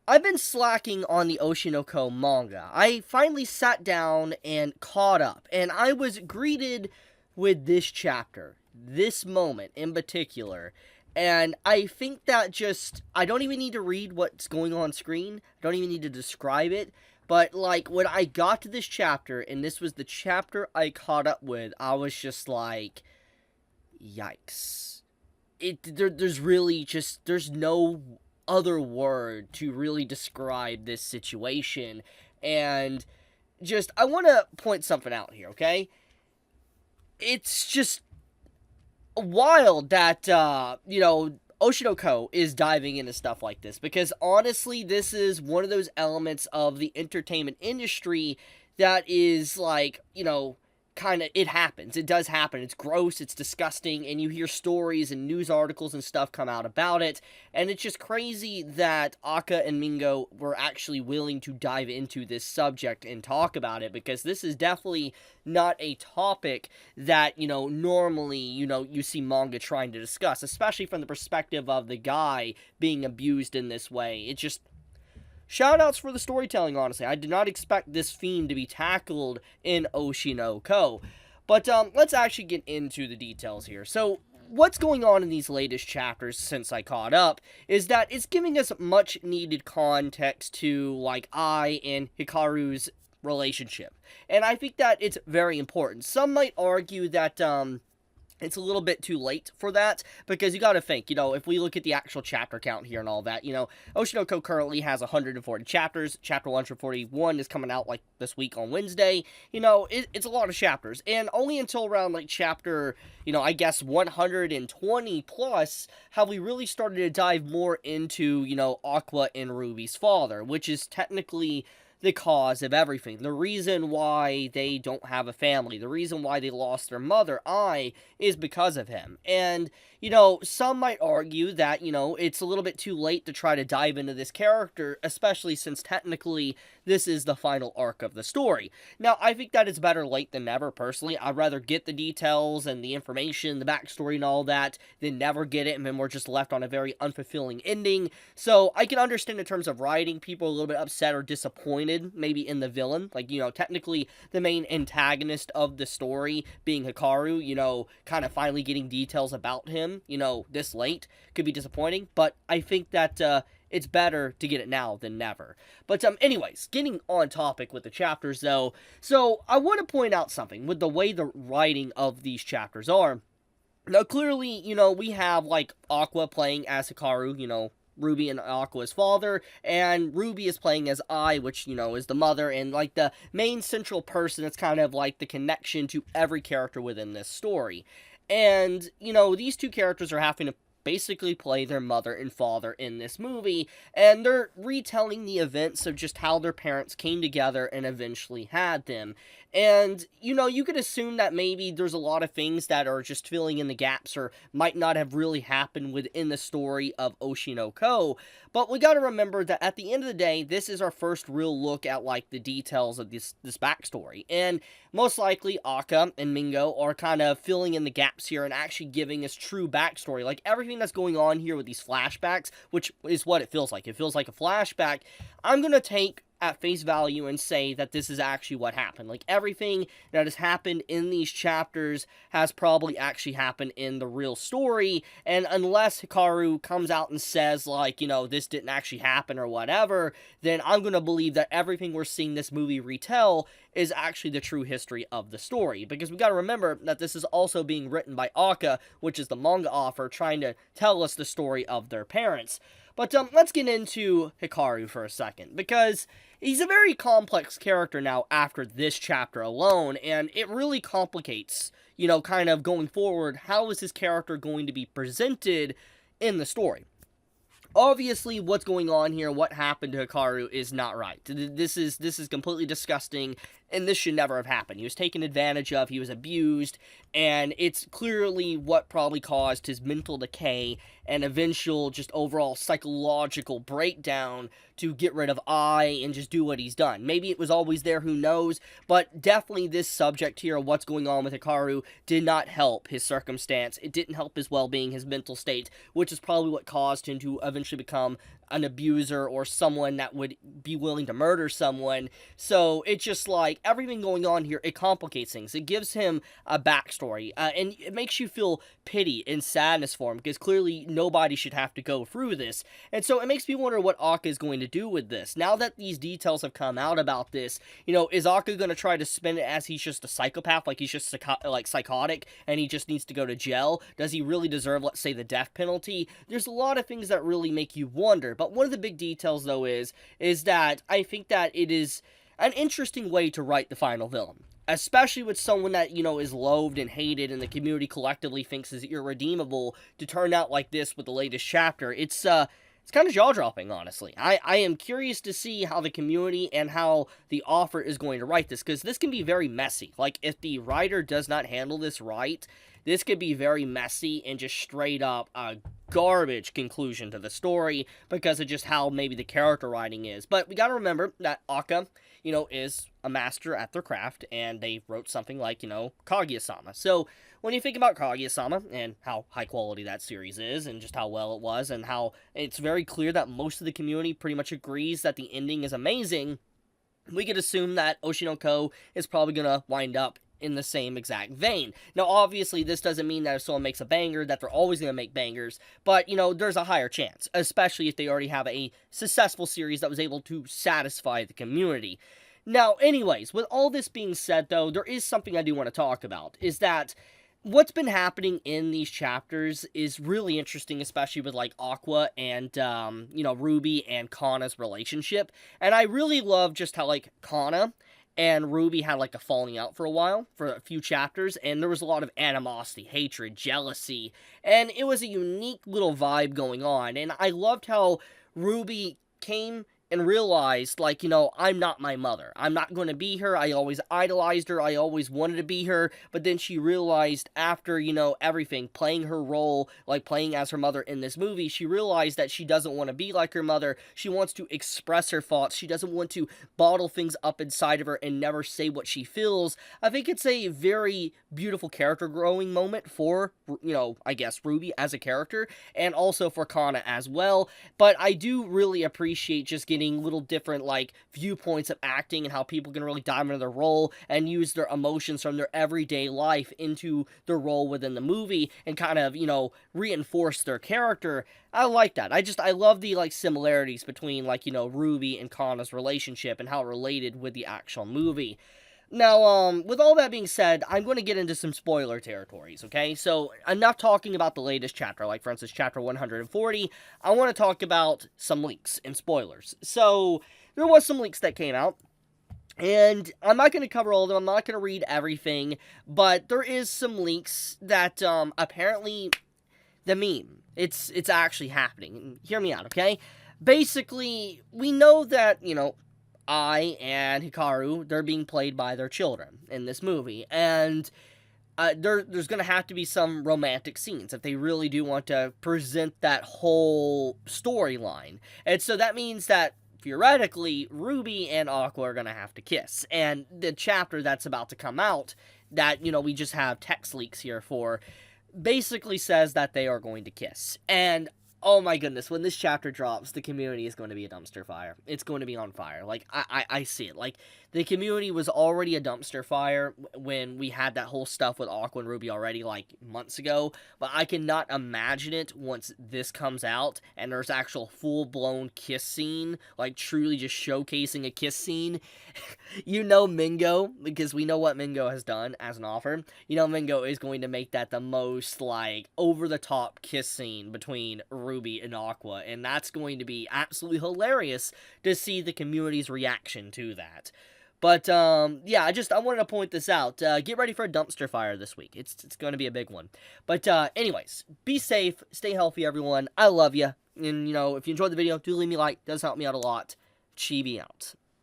I've been slacking on the Oshinoko manga. I finally sat down and caught up, and I was greeted with this chapter, this moment in particular. And I think that I don't even need to read what's going on screen, I don't even need to describe it. But, like, when I got to this chapter, and this was the chapter I caught up with, I was just like, yikes. There's really there's no other word to really describe this situation. And I want to point something out here, okay? It's just wild that, Oshinoko is diving into stuff like this, because honestly, this is one of those elements of the entertainment industry that is like, kind of, it happens. It does happen. It's gross, it's disgusting, and you hear stories and news articles and stuff come out about it, and it's just crazy that Aka and Mingo were actually willing to dive into this subject and talk about it, because this is definitely not a topic that, normally, you see manga trying to discuss, especially from the perspective of the guy being abused in this way. It's just shoutouts for the storytelling, honestly. I did not expect this theme to be tackled in Oshinoko. But let's actually get into the details here. So, what's going on in these latest chapters since I caught up is that it's giving us much needed context to, like, Ai and Hikaru's relationship. And I think that it's very important. Some might argue that, it's a little bit too late for that, because you gotta think, if we look at the actual chapter count here and all that, Oshinoko currently has 140 chapters. Chapter 141 is coming out, like, this week on Wednesday. It's a lot of chapters, and only until around, like, chapter, I guess 120 plus, have we really started to dive more into, Aqua and Ruby's father, which is technically the cause of everything. The reason why they don't have a family, the reason why they lost their mother, is because of him. And, some might argue that, it's a little bit too late to try to dive into this character, especially since technically this is the final arc of the story. Now, I think that it's better late than never, personally. I'd rather get the details and the information, the backstory and all that, than never get it, and then we're just left on a very unfulfilling ending. So, I can understand in terms of writing, people are a little bit upset or disappointed, maybe in the villain. Like, technically the main antagonist of the story being Hikaru, kind of finally getting details about him, this late, could be disappointing. But I think that, it's better to get it now than never. But, anyways, getting on topic with the chapters, though. So, I want to point out something with the way the writing of these chapters are. Now, clearly, we have, like, Aqua playing as Hikaru, Ruby and Aqua's father, and Ruby is playing as Ai, which, is the mother, and, like, the main central person that's kind of, like, the connection to every character within this story. And, these two characters are having to basically play their mother and father in this movie, and they're retelling the events of just how their parents came together and eventually had them. And, you could assume that maybe there's a lot of things that are just filling in the gaps or might not have really happened within the story of Oshinoko, but we gotta remember that at the end of the day, this is our first real look at, like, the details of this backstory, and most likely Aka and Mingo are kind of filling in the gaps here and actually giving us true backstory. Like, everything that's going on here with these flashbacks, which is what it feels like. It feels like a flashback. I'm gonna take at face value and say that this is actually what happened. Like, everything that has happened in these chapters has probably actually happened in the real story, and unless Hikaru comes out and says, like, this didn't actually happen or whatever, then I'm gonna believe that everything we're seeing this movie retell is actually the true history of the story, because we gotta remember that this is also being written by Aka, which is the manga author, trying to tell us the story of their parents. But, let's get into Hikaru for a second, because he's a very complex character now after this chapter alone, and it really complicates, kind of going forward, how is his character going to be presented in the story. Obviously, what's going on here, what happened to Hikaru is not right. This is completely disgusting, and this should never have happened. He was taken advantage of, he was abused, and it's clearly what probably caused his mental decay and eventual just overall psychological breakdown to get rid of Ai and just do what he's done. Maybe it was always there, who knows, but definitely this subject here, what's going on with Hikaru, did not help his circumstance. It didn't help his well-being, his mental state, which is probably what caused him to eventually become an abuser or someone that would be willing to murder someone. So it's just like everything going on here, it complicates things. It gives him a backstory, and it makes you feel pity and sadness for him, because clearly nobody should have to go through this. And so it makes me wonder what Aka is going to do with this. Now that these details have come out about this, is Aka going to try to spin it as he's just a psychopath, like he's just psychotic, and he just needs to go to jail? Does he really deserve, let's say, the death penalty? There's a lot of things that really make you wonder. But one of the big details, though, is that I think that it is an interesting way to write the final villain, especially with someone that, is loathed and hated and the community collectively thinks is irredeemable, to turn out like this with the latest chapter. It's kind of jaw-dropping, honestly. I am curious to see how the community and how the author is going to write this, because this can be very messy. Like, if the writer does not handle this right, this could be very messy and just straight up a garbage conclusion to the story, because of just how maybe the character writing is. But we gotta remember that Aka, is a master at their craft, and they wrote something like, Kaguya-sama. So, when you think about Kaguya-sama, and how high quality that series is, and just how well it was, and how it's very clear that most of the community pretty much agrees that the ending is amazing, we could assume that Oshinoko is probably gonna wind up in the same exact vein. Now, obviously, this doesn't mean that if someone makes a banger, that they're always going to make bangers, but, there's a higher chance, especially if they already have a successful series that was able to satisfy the community. Now, anyways, with all this being said, though, there is something I do want to talk about, is that what's been happening in these chapters is really interesting, especially with, like, Aqua and, Ruby and Kana's relationship, and I really love just how, like, Kana and Ruby had, like, a falling out for a while, for a few chapters, and there was a lot of animosity, hatred, jealousy, and it was a unique little vibe going on, and I loved how Ruby came and realized, like, I'm not my mother. I'm not going to be her. I always idolized her. I always wanted to be her. But then she realized after, everything, playing her role, like playing as her mother in this movie, she realized that she doesn't want to be like her mother. She wants to express her thoughts. She doesn't want to bottle things up inside of her and never say what she feels. I think it's a very beautiful character growing moment for, I guess, Ruby as a character, and also for Kana as well. But I do really appreciate just getting little different, like, viewpoints of acting and how people can really dive into their role and use their emotions from their everyday life into their role within the movie and kind of, reinforce their character. I like that. I love the, like, similarities between, like, Ruby and Kana's relationship and how it related with the actual movie. Now, with all that being said, I'm going to get into some spoiler territories, okay? So, enough talking about the latest chapter, like, for instance, chapter 140. I want to talk about some leaks and spoilers. So, there was some leaks that came out, and I'm not going to cover all of them. I'm not going to read everything, but there is some leaks that, apparently, the meme, it's actually happening. Hear me out, okay? Basically, we know that, Ai and Hikaru, they're being played by their children in this movie, and there's going to have to be some romantic scenes if they really do want to present that whole storyline. And so that means that, theoretically, Ruby and Aqua are going to have to kiss. And the chapter that's about to come out, that, we just have text leaks here for, basically says that they are going to kiss. And oh my goodness, when this chapter drops, the community is going to be a dumpster fire. It's going to be on fire. Like, I see it. Like, the community was already a dumpster fire when we had that whole stuff with Aqua and Ruby already, like, months ago. But I cannot imagine it once this comes out and there's actual full-blown kiss scene. Like, truly just showcasing a kiss scene. Mengo, because we know what Mengo has done as an author. Mengo is going to make that the most, like, over-the-top kiss scene between Ruby and Aqua. And that's going to be absolutely hilarious to see the community's reaction to that. But, yeah, I wanted to point this out. Get ready for a dumpster fire this week. It's going to be a big one. But, anyways, be safe. Stay healthy, everyone. I love you. And, if you enjoyed the video, do leave me a like. It does help me out a lot. Chibi out.